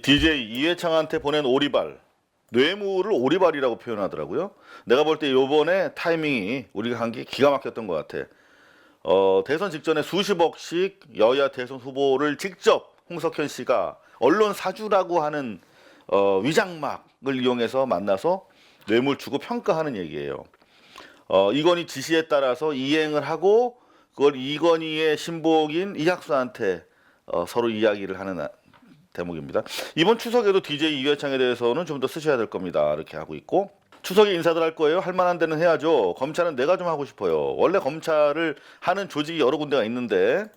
DJ 이회창한테 보낸 오리발, 뇌물을 오리발이라고 표현하더라고요. 내가 볼 때 요번에 타이밍이 우리가 한 게 기가 막혔던 것 같아. 대선 직전에 수십억씩 여야 대선 후보를 직접 홍석현 씨가 언론 사주라고 하는 위장막을 이용해서 만나서 뇌물 주고 평가하는 얘기예요. 이건희 지시에 따라서 이행을 하고 그걸 이건희의 신복인 이학수한테 서로 이야기를 하는 대목입니다. 이번 추석에도 DJ 이회창에 대해서는 좀 더 쓰셔야 될 겁니다. 이렇게 하고 있고, 추석에 인사들 할 거예요. 할 만한 데는 해야죠. 검찰은 내가 좀 하고 싶어요. 원래 검찰을 하는 조직이 여러 군데가 있는데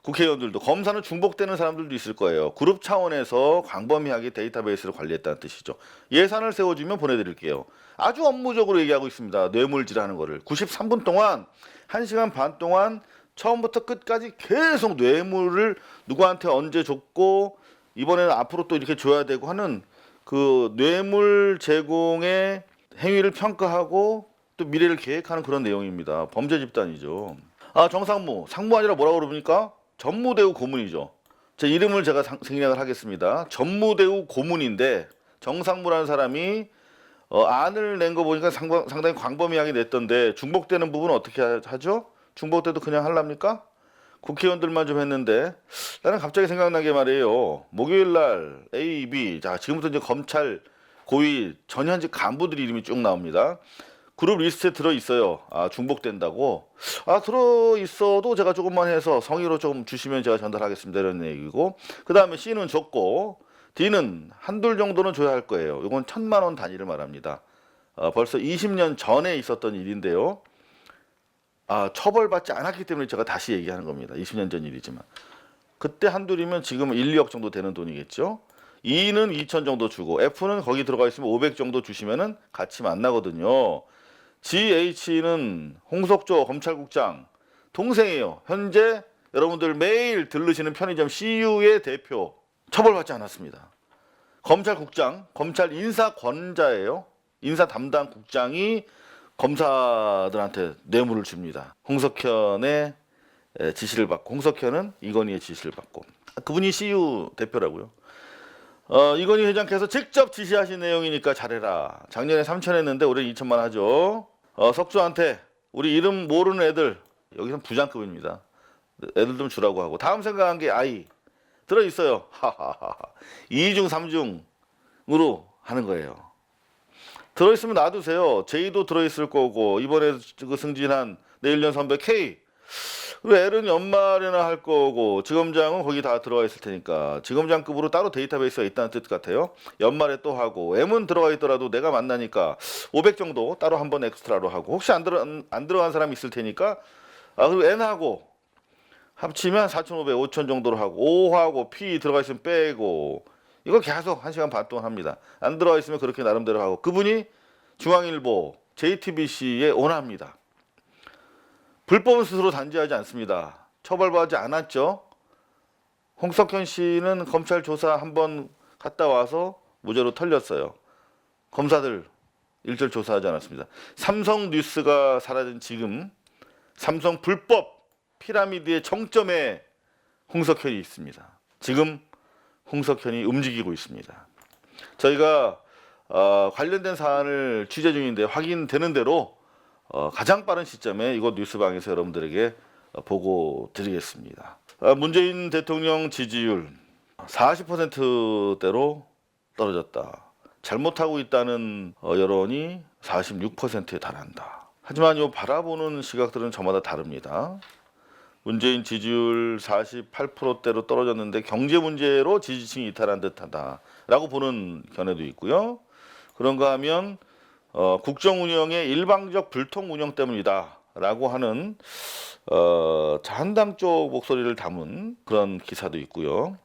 국회의원들도, 검사는 중복되는 사람들도 있을 거예요. 그룹 차원에서 광범위하게 데이터베이스를 관리했다는 뜻이죠. 예산을 세워주면 보내드릴게요. 아주 업무적으로 얘기하고 있습니다. 뇌물질하는 거를 93분 동안 1시간 반 동안 처음부터 끝까지 계속 뇌물을 누구한테 언제 줬고 이번에는 앞으로 또 이렇게 줘야 되고 하는 그 뇌물 제공의 행위를 평가하고 또 미래를 계획하는 그런 내용입니다. 범죄 집단이죠. 정상무, 상무 아니라 뭐라고 그럽니까? 전무대우 고문이죠. 제 이름을 제가 생략을 하겠습니다. 전무대우 고문인데 정상무라는 사람이 안을 낸 거 보니까 상당히 광범위하게 냈던데 중복되는 부분은 어떻게 하죠? 중복돼도 그냥 하랍니까? 국회의원들만 좀 했는데 나는 갑자기 생각나게 말이에요. 목요일날 A, B, 자 지금부터 이제 검찰 고위 전현직 간부들 이름이 쭉 나옵니다. 그룹 리스트에 들어 있어요. 중복된다고. 들어 있어도 제가 조금만 해서 성의로 좀 주시면 제가 전달하겠습니다. 이런 얘기고. 그 다음에 C는 줬고 D는 한둘 정도는 줘야 할 거예요. 이건 1,000만 원 단위를 말합니다. 벌써 20년 전에 있었던 일인데요. 처벌받지 않았기 때문에 제가 다시 얘기하는 겁니다. 20년 전 일이지만. 그때 한둘이면 지금 1, 2억 정도 되는 돈이겠죠. E는 2천 정도 주고 F는 거기 들어가 있으면 500 정도 주시면은 같이 만나거든요. GH는 홍석조 검찰국장 동생이에요. 현재 여러분들 매일 들르시는 편의점 CU의 대표. 처벌받지 않았습니다. 검찰국장, 검찰 인사권자예요. 인사 담당 국장이 검사들한테 뇌물을 줍니다. 홍석현의 지시를 받고, 홍석현은 이건희의 지시를 받고, 그분이 CU 대표라고요. 이건희 회장께서 직접 지시하신 내용이니까 잘해라. 작년에 3천 했는데 올해 2천만 하죠. 석주한테 우리 이름 모르는 애들, 여기선 부장급입니다. 애들 좀 주라고 하고, 다음 생각한 게 아이 들어있어요. 하하하. 2중 3중으로 하는 거예요. 들어있으면 놔두세요. J도 들어있을 거고, 이번에 그 승진한 내일년 선배 K, 그리고 L은 연말에나 할 거고, 지검장은 거기 다 들어가 있을 테니까 지검장급으로 따로 데이터베이스가 있다는 뜻 같아요. 연말에 또 하고, M은 들어가 있더라도 내가 만나니까 500 정도 따로 한번 엑스트라로 하고, 혹시 안 들어간 사람이 있을 테니까 그리고 N하고 합치면 4,500, 5,000 정도로 하고, O하고 P 들어가 있으면 빼고, 이거 계속 1시간 반 동안 합니다. 안 들어가 있으면 그렇게 나름대로 하고, 그분이 중앙일보, JTBC에 오너입니다. 불법은 스스로 단죄하지 않습니다. 처벌받지 않았죠. 홍석현 씨는 검찰 조사 한번 갔다 와서 무죄로 털렸어요. 검사들 일절 조사하지 않았습니다. 삼성뉴스가 사라진 지금 삼성 불법 피라미드의 정점에 홍석현이 있습니다. 지금 홍석현이 움직이고 있습니다. 저희가 관련된 사안을 취재 중인데 확인되는 대로 가장 빠른 시점에 이곳 뉴스방에서 여러분들에게 보고 드리겠습니다. 문재인 대통령 지지율 40%대로 떨어졌다. 잘못하고 있다는 여론이 46%에 달한다. 하지만 이 바라보는 시각들은 저마다 다릅니다. 문재인 지지율 48%대로 떨어졌는데 경제 문제로 지지층이 이탈한 듯하다 라고 보는 견해도 있고요. 그런가 하면 국정 운영의 일방적 불통 운영 때문이다 라고 하는 자한당 쪽 목소리를 담은 그런 기사도 있고요.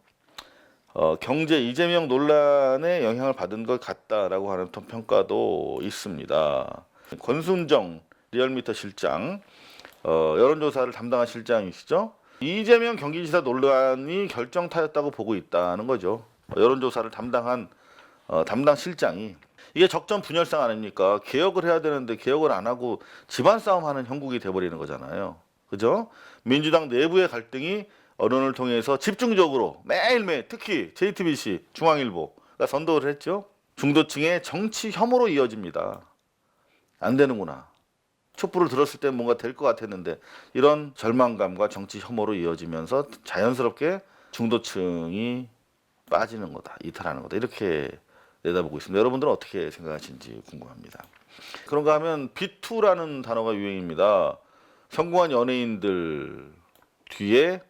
경제 이재명 논란에 영향을 받은 것 같다라고 하는 평가도 있습니다. 권순정 리얼미터 실장, 여론조사를 담당한 실장이시죠. 이재명 경기지사 논란이 결정타였다고 보고 있다는 거죠. 여론조사를 담당한 담당 실장이, 이게 적정 분열상 아닙니까? 개혁을 해야 되는데 개혁을 안 하고 집안 싸움하는 형국이 돼버리는 거잖아요. 그죠? 민주당 내부의 갈등이 언론을 통해서 집중적으로 매일매일 특히 JTBC, 중앙일보가 선도를 했죠. 중도층의 정치 혐오로 이어집니다. 안 되는구나. 촛불을 들었을 때 뭔가 될 것 같았는데 이런 절망감과 정치 혐오로 이어지면서 자연스럽게 중도층이 빠지는 거다, 이탈하는 거다, 이렇게 내다보고 있습니다. 여러분들은 어떻게 생각하시는지 궁금합니다. 그런가 하면 B2라는 단어가 유행입니다. 성공한 연예인들 뒤에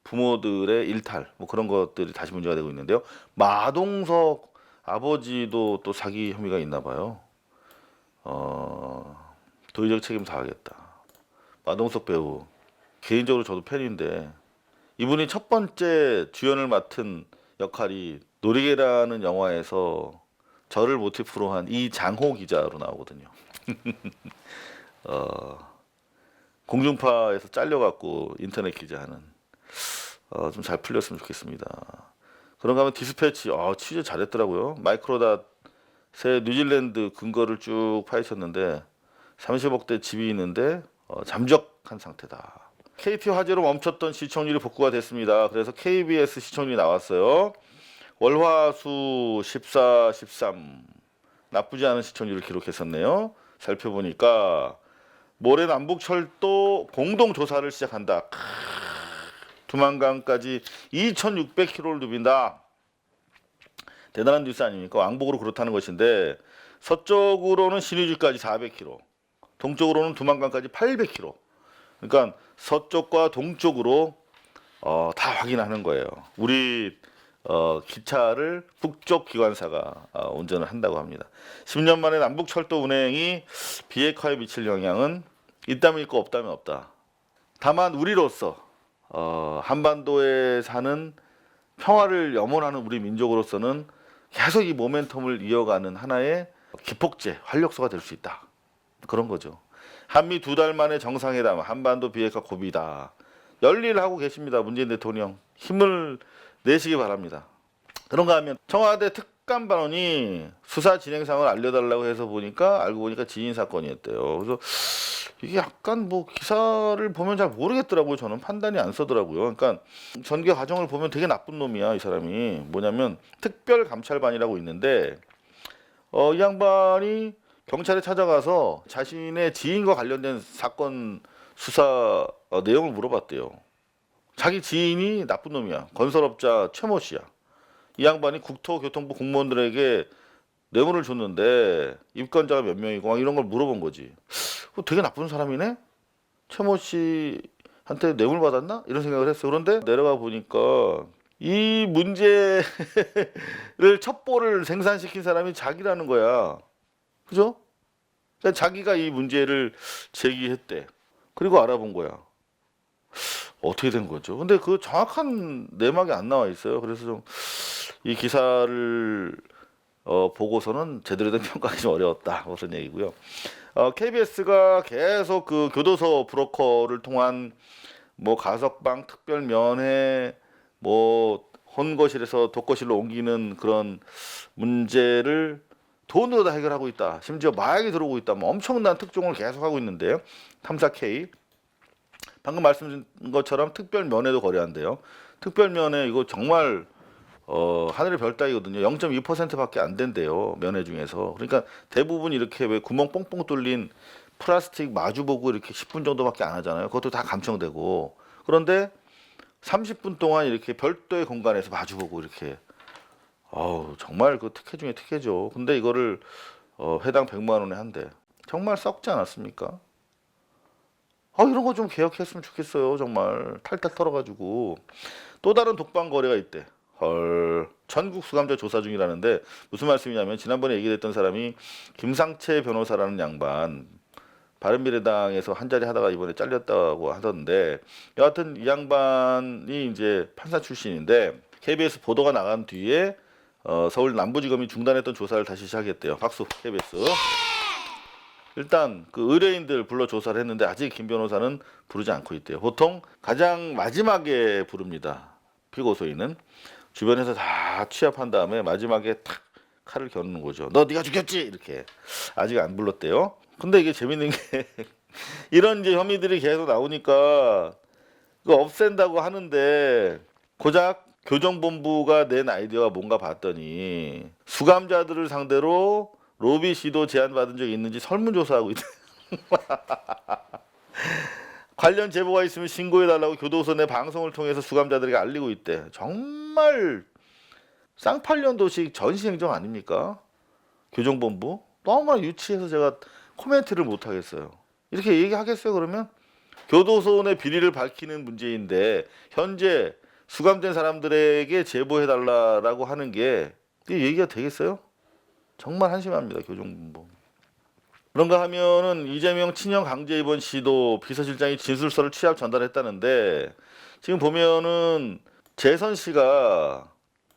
부모들의 일탈, 뭐 그런 것들이 다시 문제가 되고 있는데요. 마동석 아버지도 또 사기 혐의가 있나 봐요. 도의적 책임 다하겠다. 마동석 배우 개인적으로 저도 팬인데 이분이 첫 번째 주연을 맡은 역할이 놀이개라는 영화에서 저를 모티프로 한 이장호 기자로 나오거든요. 공중파에서 잘려갖고 인터넷 기자하는, 좀 잘 풀렸으면 좋겠습니다. 그런가 하면 디스패치, 취재 잘했더라고요. 마이크로닷의 뉴질랜드 근거를 쭉 파헤쳤는데 30억대 집이 있는데 잠적한 상태다. KT 화재로 멈췄던 시청률이 복구가 됐습니다. 그래서 KBS 시청률이 나왔어요. 월화수 14, 13 나쁘지 않은 시청률을 기록했었네요. 살펴보니까 모레 남북철도 공동조사를 시작한다. 두만강까지 2,600km를 누빈다. 대단한 뉴스 아닙니까? 왕복으로 그렇다는 것인데 서쪽으로는 신의주까지 400km, 동쪽으로는 두만강까지 800km. 그러니까 서쪽과 동쪽으로 다 확인하는 거예요. 우리 기차를 북쪽 기관사가 운전을 한다고 합니다. 10년 만에 남북철도 운행이 비핵화에 미칠 영향은 있다면 있고 없다면 없다. 다만 우리로서 한반도에 사는 평화를 염원하는 우리 민족으로서는 계속 이 모멘텀을 이어가는 하나의 기폭제, 활력소가 될 수 있다. 그런 거죠. 한미 2달 만에 정상회담, 한반도 비핵화 고비다. 열일하고 계십니다. 문재인 대통령. 힘을 내시기 바랍니다. 그런가 하면 청와대 특감반원이 수사 진행상을 알려달라고 해서 보니까 알고 보니까 지인 사건이었대요. 그래서 이게 약간 뭐 기사를 보면 잘 모르겠더라고요. 저는 판단이 안 서더라고요. 그러니까 전개 과정을 보면 되게 나쁜 놈이야, 이 사람이. 뭐냐면 특별감찰반이라고 있는데 이 양반이 경찰에 찾아가서 자신의 지인과 관련된 사건 수사 내용을 물어봤대요. 자기 지인이 나쁜 놈이야. 건설업자 최모 씨야. 이 양반이 국토교통부 공무원들에게 뇌물을 줬는데 입건자가 몇 명이고 막 이런 걸 물어본 거지. 되게 나쁜 사람이네? 최모 씨한테 뇌물 받았나? 이런 생각을 했어. 그런데 내려가 보니까 이 문제를 첩보를 생산시킨 사람이 자기라는 거야. 그죠? 그러니까 자기가 이 문제를 제기했대. 그리고 알아본 거야. 어떻게 된 거죠? 근데 그 정확한 내막이 안 나와 있어요. 그래서 좀 이 기사를 보고서는 제대로 된 평가하기 좀 어려웠다. 무슨 얘기고요. KBS가 계속 그 교도소 브로커를 통한 뭐 가석방, 특별 면회, 뭐 혼거실에서 독거실로 옮기는 그런 문제를 돈으로 다 해결하고 있다. 심지어 마약이 들어오고 있다. 뭐 엄청난 특종을 계속하고 있는데요. 탐사 K. 방금 말씀드린 것처럼 특별 면회도 거래한대요. 특별 면회 이거 정말 하늘의 별 따기거든요. 0.2%밖에 안 된대요. 면회 중에서. 그러니까 대부분 이렇게 왜 구멍 뽕뽕 뚫린 플라스틱 마주보고 이렇게 10분 정도밖에 안 하잖아요. 그것도 다 감청되고. 그런데 30분 동안 이렇게 별도의 공간에서 마주보고 이렇게 정말 그 특혜 중에 특혜죠. 근데 이거를 회당 100만 원에 한대. 정말 썩지 않았습니까? 이런 거 좀 개혁했으면 좋겠어요. 정말 탈탈 털어가지고. 또 다른 독방 거래가 있대. 헐, 전국 수감자 조사 중이라는데 무슨 말씀이냐면 지난번에 얘기했던 사람이 김상채 변호사라는 양반, 바른미래당에서 한 자리 하다가 이번에 잘렸다고 하던데, 여하튼 이 양반이 이제 판사 출신인데 KBS 보도가 나간 뒤에 서울 남부지검이 중단했던 조사를 다시 시작했대요. 박수. KBS. 일단 그 의뢰인들 불러 조사를 했는데 아직 김 변호사는 부르지 않고 있대요. 보통 가장 마지막에 부릅니다. 피고소인은 주변에서 다 취합한 다음에 마지막에 탁 칼을 겨누는 거죠. 네가 죽였지? 이렇게. 아직 안 불렀대요. 근데 이게 재밌는 게 이런 이제 혐의들이 계속 나오니까 그 없앤다고 하는데 고작 교정본부가 낸 아이디어가 뭔가 봤더니 수감자들을 상대로 로비 시도 제안받은 적이 있는지 설문조사하고 있대. 관련 제보가 있으면 신고해달라고 교도소 내 방송을 통해서 수감자들에게 알리고 있대. 정말 쌍팔년도식 전시행정 아닙니까? 교정본부? 너무나 유치해서 제가 코멘트를 못하겠어요. 이렇게 얘기하겠어요 그러면? 교도소 내 비리를 밝히는 문제인데 현재 수감된 사람들에게 제보해달라고 하는 게 이게 얘기가 되겠어요? 정말 한심합니다 교정본부. 그런가 하면은 이재명 친형 강제 입원 시도 비서실장이 진술서를 취합 전달했다는데 지금 보면은 재선 씨가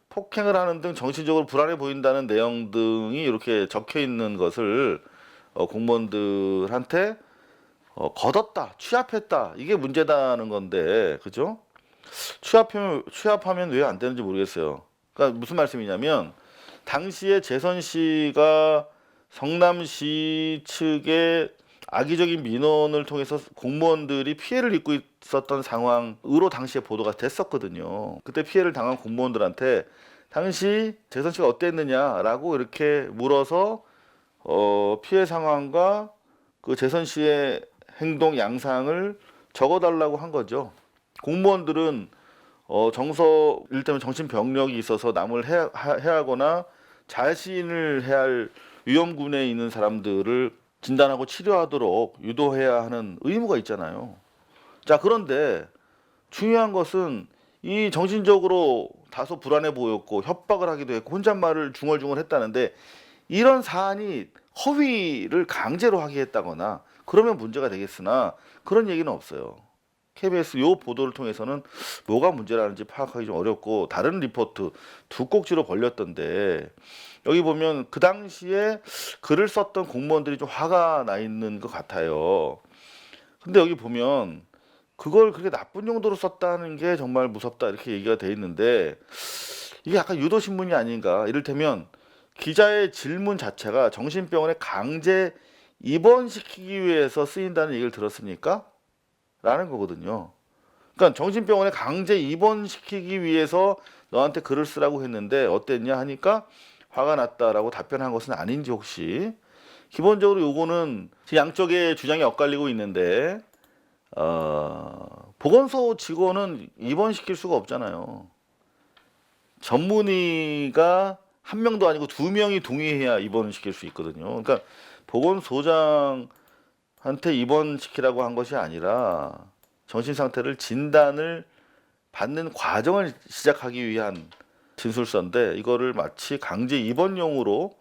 폭행을 하는 등 정신적으로 불안해 보인다는 내용 등이 이렇게 적혀 있는 것을 공무원들한테 걷었다, 취합했다 이게 문제다는 건데 그죠? 취합하면 왜 안 되는지 모르겠어요. 그러니까 무슨 말씀이냐면 당시에 재선 씨가 성남시 측의 악의적인 민원을 통해서 공무원들이 피해를 입고 있었던 상황으로 당시에 보도가 됐었거든요. 그때 피해를 당한 공무원들한테 당시 재선 씨가 어땠느냐라고 이렇게 물어서 피해 상황과 그 재선 씨의 행동 양상을 적어달라고 한 거죠. 공무원들은 이를테면 정신병력이 있어서 남을 해하거나 자신을 해할 위험군에 있는 사람들을 진단하고 치료하도록 유도해야 하는 의무가 있잖아요. 자, 그런데 중요한 것은 이 정신적으로 다소 불안해 보였고 협박을 하기도 했고 혼잣말을 중얼중얼 했다는데 이런 사안이 허위를 강제로 하게 했다거나 그러면 문제가 되겠으나 그런 얘기는 없어요. KBS 요 보도를 통해서는 뭐가 문제라는지 파악하기 좀 어렵고 다른 리포트 두 꼭지로 벌렸던데 여기 보면 그 당시에 글을 썼던 공무원들이 좀 화가 나 있는 것 같아요. 근데 여기 보면 그걸 그렇게 나쁜 용도로 썼다는 게 정말 무섭다 이렇게 얘기가 돼 있는데 이게 약간 유도신문이 아닌가. 이를테면 기자의 질문 자체가 정신병원에 강제 입원시키기 위해서 쓰인다는 얘기를 들었습니까? 라는 거거든요. 그러니까 정신병원에 강제 입원시키기 위해서 너한테 글을 쓰라고 했는데 어땠냐 하니까 화가 났다라고 답변한 것은 아닌지 혹시 기본적으로 요거는 양쪽의 주장이 엇갈리고 있는데 보건소 직원은 입원시킬 수가 없잖아요. 전문의가 한 명도 아니고 두 명이 동의해야 입원을 시킬 수 있거든요. 그러니까 보건소장한테 입원시키라고 한 것이 아니라 정신 상태를 진단을 받는 과정을 시작하기 위한 진술서인데 이거를 마치 강제 입원용으로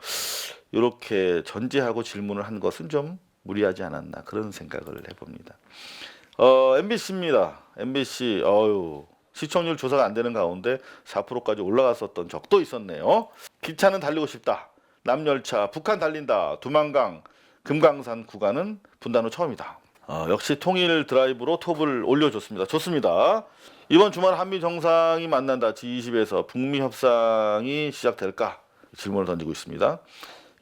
이렇게 전제하고 질문을 한 것은 좀 무리하지 않았나 그런 생각을 해봅니다. MBC입니다. MBC 시청률 조사가 안 되는 가운데 4%까지 올라갔었던 적도 있었네요. 기차는 달리고 싶다. 남열차 북한 달린다. 두만강 금강산 구간은 분단 후 처음이다. 역시 통일 드라이브로 톱을 올려줬습니다. 좋습니다. 이번 주말 한미 정상이 만난다. G20에서 북미 협상이 시작될까? 질문을 던지고 있습니다.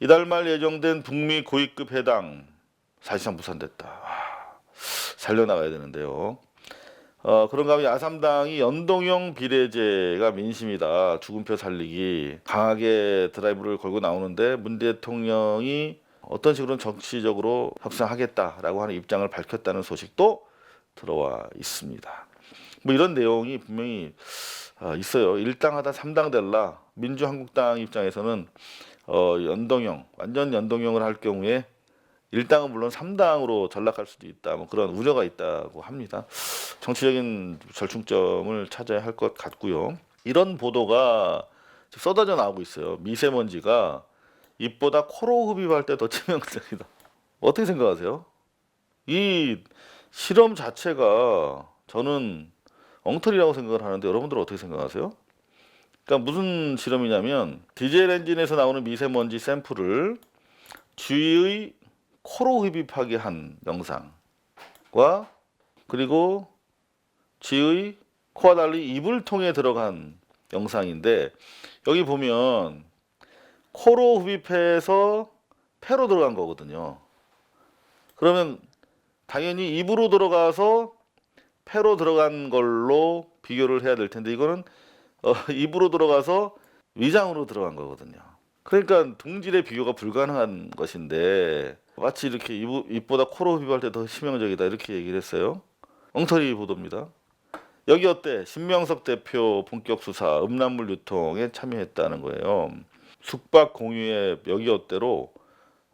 이달 말 예정된 북미 고위급 회담 사실상 무산됐다. 살려나가야 되는데요. 그런가 하면 야삼당이 연동형 비례제가 민심이다. 죽음표 살리기 강하게 드라이브를 걸고 나오는데 문 대통령이 어떤 식으로는 정치적으로 협상하겠다라고 하는 입장을 밝혔다는 소식도 들어와 있습니다. 뭐 이런 내용이 분명히 있어요. 1당 하다 3당 될라. 민주한국당 입장에서는 완전 연동형을 할 경우에 1당은 물론 3당으로 전락할 수도 있다. 뭐 그런 우려가 있다고 합니다. 정치적인 절충점을 찾아야 할 것 같고요. 이런 보도가 쏟아져 나오고 있어요. 미세먼지가 입보다 코로 흡입할 때 더 치명적이다. 어떻게 생각하세요? 이 실험 자체가 저는 엉터리라고 생각을 하는데 여러분들은 어떻게 생각하세요? 그러니까 무슨 실험이냐면 디젤 엔진에서 나오는 미세먼지 샘플을 쥐의 코로 흡입하게 한 영상과 그리고 쥐의 코와 달리 입을 통해 들어간 영상인데 여기 보면 코로 흡입해서 폐로 들어간 거거든요. 그러면 당연히 입으로 들어가서 폐로 들어간 걸로 비교를 해야 될 텐데 이거는 입으로 들어가서 위장으로 들어간 거거든요. 그러니까 동질의 비교가 불가능한 것인데 마치 이렇게 입보다 코로 비교할 때 더 치명적이다 이렇게 얘기를 했어요. 엉터리 보도입니다. 여기 어때? 신명석 대표 본격 수사 음란물 유통에 참여했다는 거예요. 숙박 공유의 여기 어때로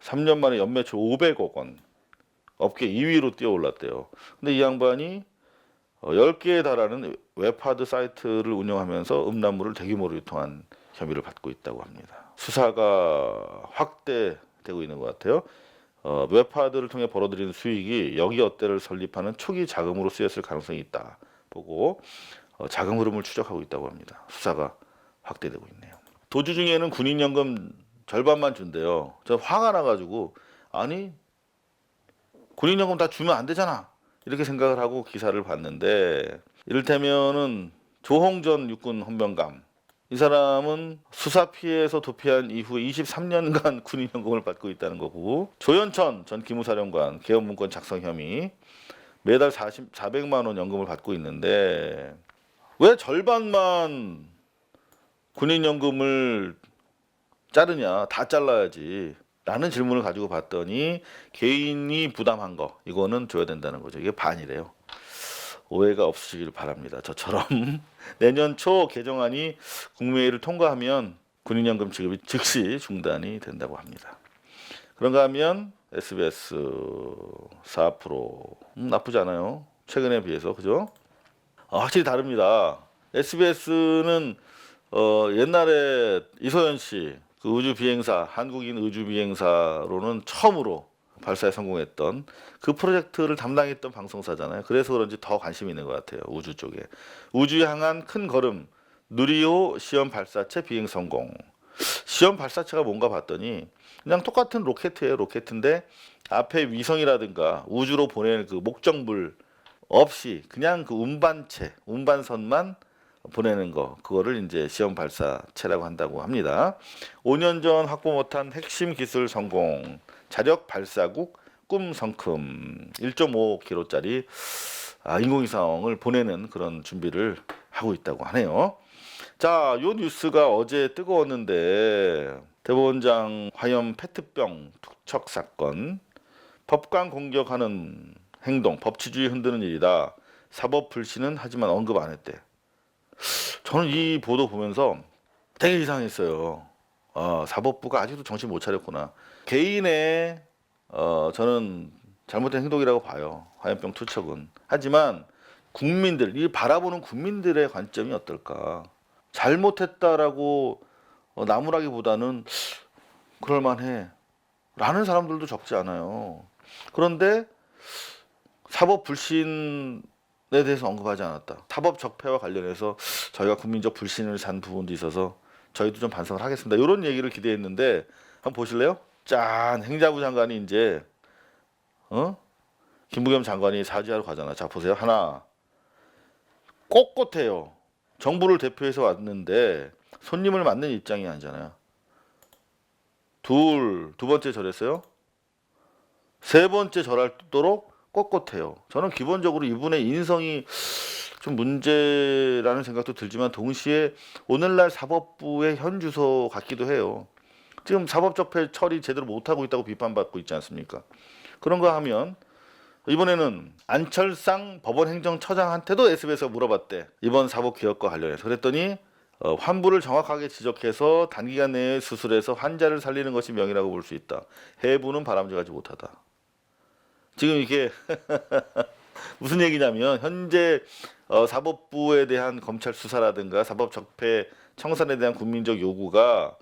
3년 만에 연매출 500억 원 업계 2위로 뛰어올랐대요. 근데 이 양반이 10개에 달하는 웹하드 사이트를 운영하면서 음란물을 대규모로 유통한 혐의를 받고 있다고 합니다. 수사가 확대되고 있는 것 같아요. 웹하드를 통해 벌어들이는 수익이 여기 어때를 설립하는 초기 자금으로 쓰였을 가능성이 있다 보고 자금 흐름을 추적하고 있다고 합니다. 수사가 확대되고 있네요. 도주 중에는 군인연금 절반만 준대요. 저 화가 나가지고 아니 군인연금 다 주면 안 되잖아 이렇게 생각을 하고 기사를 봤는데 이를테면은 조홍전 육군 헌병감 이 사람은 수사 피해에서 도피한 이후 23년간 군인연금을 받고 있다는 거고 조현천 전 기무사령관 계엄문건 작성 혐의 매달 400만 원 연금을 받고 있는데 왜 절반만 군인연금을 자르냐 다 잘라야지 라는 질문을 가지고 봤더니 개인이 부담한 거 이거는 줘야 된다는 거죠. 이게 반이래요. 오해가 없으시길 바랍니다. 저처럼 내년 초 개정안이 국무회의를 통과하면 군인연금 지급이 즉시 중단이 된다고 합니다. 그런가 하면 SBS 4% 나쁘지 않아요. 최근에 비해서 그죠? 확실히 다릅니다. SBS는 옛날에 이소연 씨 그 우주 비행사 한국인 우주 비행사로는 처음으로 발사에 성공했던 그 프로젝트를 담당했던 방송사잖아요. 그래서 그런지 더 관심이 있는 것 같아요. 우주 쪽에. 우주에 향한 큰 걸음 누리호 시험 발사체 비행 성공. 시험 발사체가 뭔가 봤더니 그냥 똑같은 로켓이에요. 로켓인데 앞에 위성이라든가 우주로 보낼 그 목적물 없이 그냥 그 운반선만 보내는 거 그거를 이제 시험 발사체라고 한다고 합니다. 5년 전 확보 못한 핵심 기술 성공. 자력 발사국 꿈성큼 1.5km짜리 인공위성을 보내는 그런 준비를 하고 있다고 하네요. 자, 요 뉴스가 어제 뜨거웠는데 대법원장 화염 페트병 투척 사건 법관 공격하는 행동 법치주의 흔드는 일이다. 사법 불신은 하지만 언급 안 했대. 저는 이 보도 보면서 되게 이상했어요. 사법부가 아직도 정신 못 차렸구나. 개인의 저는 잘못된 행동이라고 봐요. 화염병 투척은. 하지만 국민들, 이 바라보는 국민들의 관점이 어떨까? 잘못했다라고 나무라기보다는 그럴만해 라는 사람들도 적지 않아요. 그런데 사법 불신에 대해서 언급하지 않았다. 사법 적폐와 관련해서 저희가 국민적 불신을 산 부분도 있어서 저희도 좀 반성을 하겠습니다. 이런 얘기를 기대했는데 한번 보실래요? 짠! 행자부 장관이 이제 김부겸 장관이 사죄하러 가잖아. 자 보세요. 하나 꼿꼿해요. 정부를 대표해서 왔는데 손님을 맞는 입장이 아니잖아요. 두 번째 절했어요. 세 번째 절하도록 꼿꼿해요. 저는 기본적으로 이분의 인성이 좀 문제라는 생각도 들지만 동시에 오늘날 사법부의 현주소 같기도 해요. 지금 사법적폐 처리 제대로 못하고 있다고 비판받고 있지 않습니까? 그런가 하면 이번에는 안철상 법원행정처장한테도 SBS가 물어봤대. 이번 사법개혁과 관련해서. 그랬더니 환부를 정확하게 지적해서 단기간 내에 수술해서 환자를 살리는 것이 명이라고 볼 수 있다. 해부는 바람직하지 못하다. 지금 이게 무슨 얘기냐면 현재 사법부에 대한 검찰 수사라든가 사법적폐 청산에 대한 국민적 요구가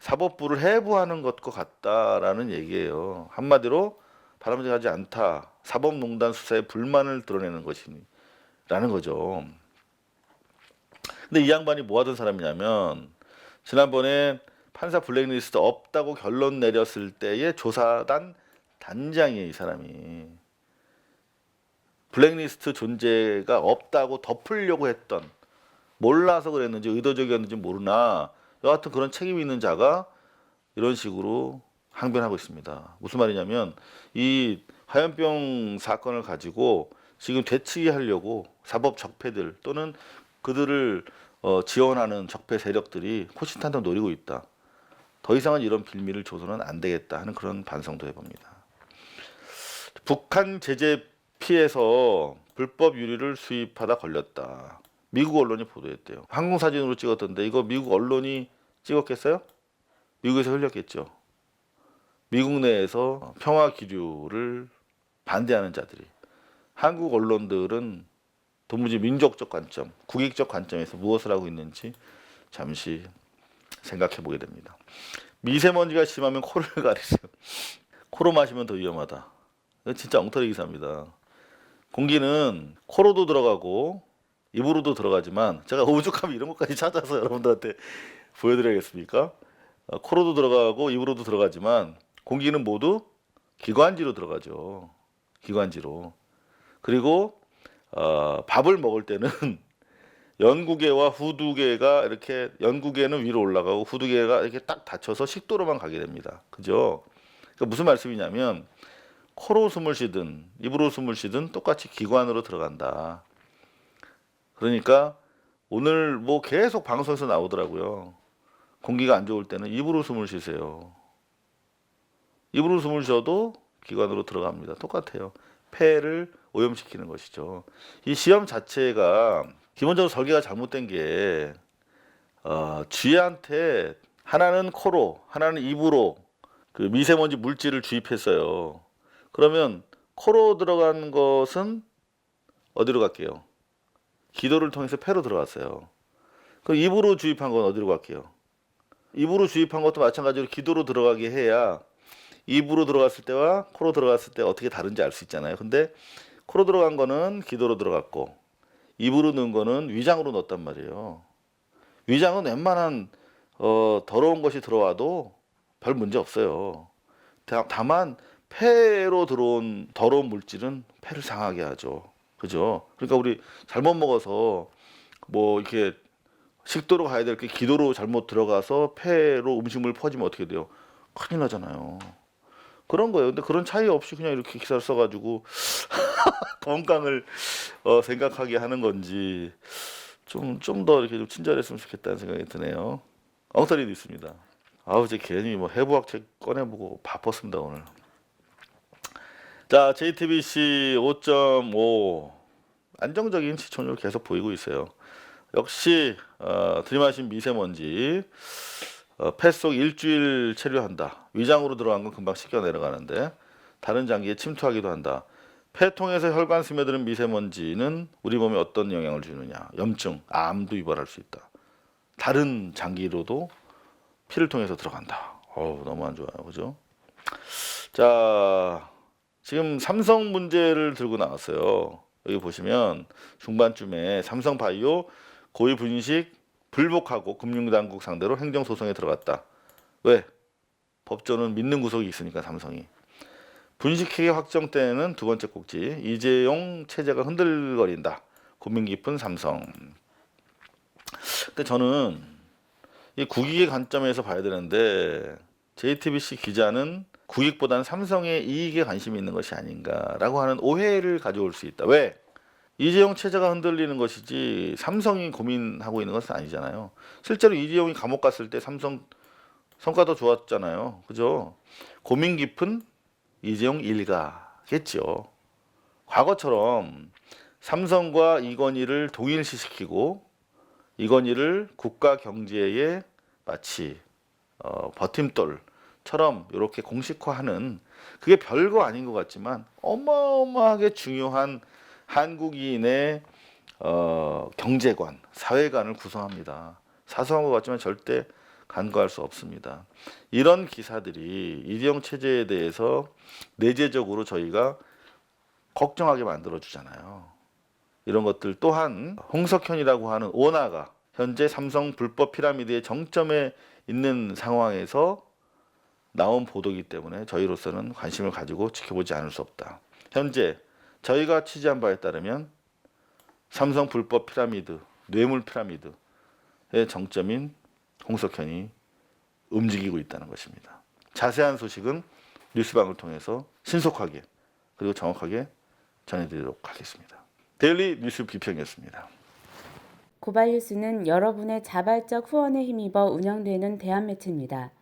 사법부를 해부하는 것과 같다라는 얘기예요. 한마디로 바람직하지 않다. 사법농단 수사에 불만을 드러내는 것이라는 거죠. 근데 이 양반이 뭐 하던 사람이냐면 지난번에 판사 블랙리스트 없다고 결론 내렸을 때의 조사단 단장이에요. 이 사람이. 블랙리스트 존재가 없다고 덮으려고 했던 몰라서 그랬는지 의도적이었는지 모르나 여하튼 그런 책임 있는 자가 이런 식으로 항변하고 있습니다. 무슨 말이냐면 이 화염병 사건을 가지고 지금 되치기 하려고 사법 적폐들 또는 그들을 지원하는 적폐 세력들이 호시탄탄 노리고 있다. 더 이상은 이런 빌미를 줘서는 안 되겠다 하는 그런 반성도 해봅니다. 북한 제재 피해서 불법 유리를 수입하다 걸렸다. 미국 언론이 보도했대요. 항공사진으로 찍었던데 이거 미국 언론이 찍었겠어요? 미국에서 흘렸겠죠. 미국 내에서 평화 기류를 반대하는 자들이, 한국 언론들은 도무지 민족적 관점, 국익적 관점에서 무엇을 하고 있는지 잠시 생각해 보게 됩니다. 미세먼지가 심하면 코를 가리세요. 코로 마시면 더 위험하다. 진짜 엉터리 기사입니다. 공기는 코로도 들어가고 입으로도 들어가지만, 제가 오죽하면 이런 것까지 찾아서 여러분들한테 보여드려야겠습니까? 코로도 들어가고 입으로도 들어가지만 공기는 모두 기관지로 들어가죠. 기관지로. 그리고 밥을 먹을 때는 연구개와 후두개가 이렇게, 연구개는 위로 올라가고 후두개가 이렇게 딱 닫혀서 식도로만 가게 됩니다. 그죠? 그러니까 무슨 말씀이냐면 코로 숨을 쉬든 입으로 숨을 쉬든 똑같이 기관으로 들어간다. 그러니까 오늘 뭐 계속 방송에서 나오더라고요. 공기가 안 좋을 때는 입으로 숨을 쉬세요. 입으로 숨을 쉬어도 기관으로 들어갑니다. 똑같아요. 폐를 오염시키는 것이죠. 이 시험 자체가 기본적으로 설계가 잘못된 게 쥐한테 하나는 코로 하나는 입으로 그 미세먼지 물질을 주입했어요. 그러면 코로 들어간 것은 어디로 갈게요? 기도를 통해서 폐로 들어갔어요. 그럼 입으로 주입한 건 어디로 갈게요? 입으로 주입한 것도 마찬가지로 기도로 들어가게 해야 입으로 들어갔을 때와 코로 들어갔을 때 어떻게 다른지 알 수 있잖아요. 근데 코로 들어간 거는 기도로 들어갔고 입으로 넣은 거는 위장으로 넣었단 말이에요. 위장은 웬만한 더러운 것이 들어와도 별 문제 없어요. 다만 폐로 들어온 더러운 물질은 폐를 상하게 하죠. 그죠? 그러니까 우리 잘못 먹어서 뭐 이렇게 식도로 가야 될 게 기도로 잘못 들어가서 폐로 음식물 퍼지면 어떻게 돼요? 큰일 나잖아요. 그런 거예요. 근데 그런 차이 없이 그냥 이렇게 기사를 써가지고 건강을 생각하게 하는 건지 좀 더 이렇게 좀 친절했으면 좋겠다는 생각이 드네요. 엉터리도 있습니다. 아우, 이제 괜히 뭐 해부학책 꺼내보고 바빴습니다 오늘. 자, JTBC 5.5 안정적인 시청률 계속 보이고 있어요. 역시 들이마신 미세먼지 폐 속 일주일 체류한다. 위장으로 들어간 건 금방 씻겨 내려가는데 다른 장기에 침투하기도 한다. 폐통에서 혈관 스며드는 미세먼지는 우리 몸에 어떤 영향을 주느냐? 염증, 암도 유발할 수 있다. 다른 장기로도 피를 통해서 들어간다. 어우, 너무 안 좋아요, 그죠? 자, 지금 삼성 문제를 들고 나왔어요. 여기 보시면 중반쯤에 삼성바이오 고위 분식 불복하고 금융당국 상대로 행정소송에 들어갔다. 왜? 법조는 믿는 구석이 있으니까 삼성이. 분식회계 확정 때는 두 번째 꼭지, 이재용 체제가 흔들거린다. 고민 깊은 삼성. 근데 저는 이 국익의 관점에서 봐야 되는데 JTBC 기자는 국익보다는 삼성의 이익에 관심이 있는 것이 아닌가라고 하는 오해를 가져올 수 있다. 왜? 이재용 체제가 흔들리는 것이지 삼성이 고민하고 있는 것은 아니잖아요. 실제로 이재용이 감옥 갔을 때 삼성 성과도 좋았잖아요. 그죠? 고민 깊은 이재용 일가겠죠. 과거처럼 삼성과 이건희를 동일시시키고 이건희를 국가 경제의 마치 버팀돌처럼 이렇게 공식화하는, 그게 별거 아닌 것 같지만 어마어마하게 중요한 한국인의 경제관, 사회관을 구성합니다. 사소한 것 같지만 절대 간과할 수 없습니다. 이런 기사들이 이재용 체제에 대해서 내재적으로 저희가 걱정하게 만들어 주잖아요. 이런 것들 또한 홍석현이라고 하는 오나가 현재 삼성 불법 피라미드의 정점에 있는 상황에서 나온 보도이기 때문에 저희로서는 관심을 가지고 지켜보지 않을 수 없다. 현재 저희가 취재한 바에 따르면 삼성 불법 피라미드, 뇌물 피라미드의 정점인 홍석현이 움직이고 있다는 것입니다. 자세한 소식은 뉴스방을 통해서 신속하게 그리고 정확하게 전해드리도록 하겠습니다. 데일리 뉴스 비평이었습니다. 고발뉴스는 여러분의 자발적 후원에 힘입어 운영되는 대한매체입니다.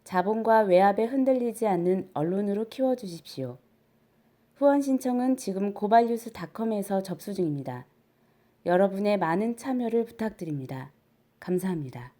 자본과 외압에 흔들리지 않는 언론으로 키워주십시오. 후원 신청은 지금 고발뉴스닷컴에서 접수 중입니다. 여러분의 많은 참여를 부탁드립니다. 감사합니다.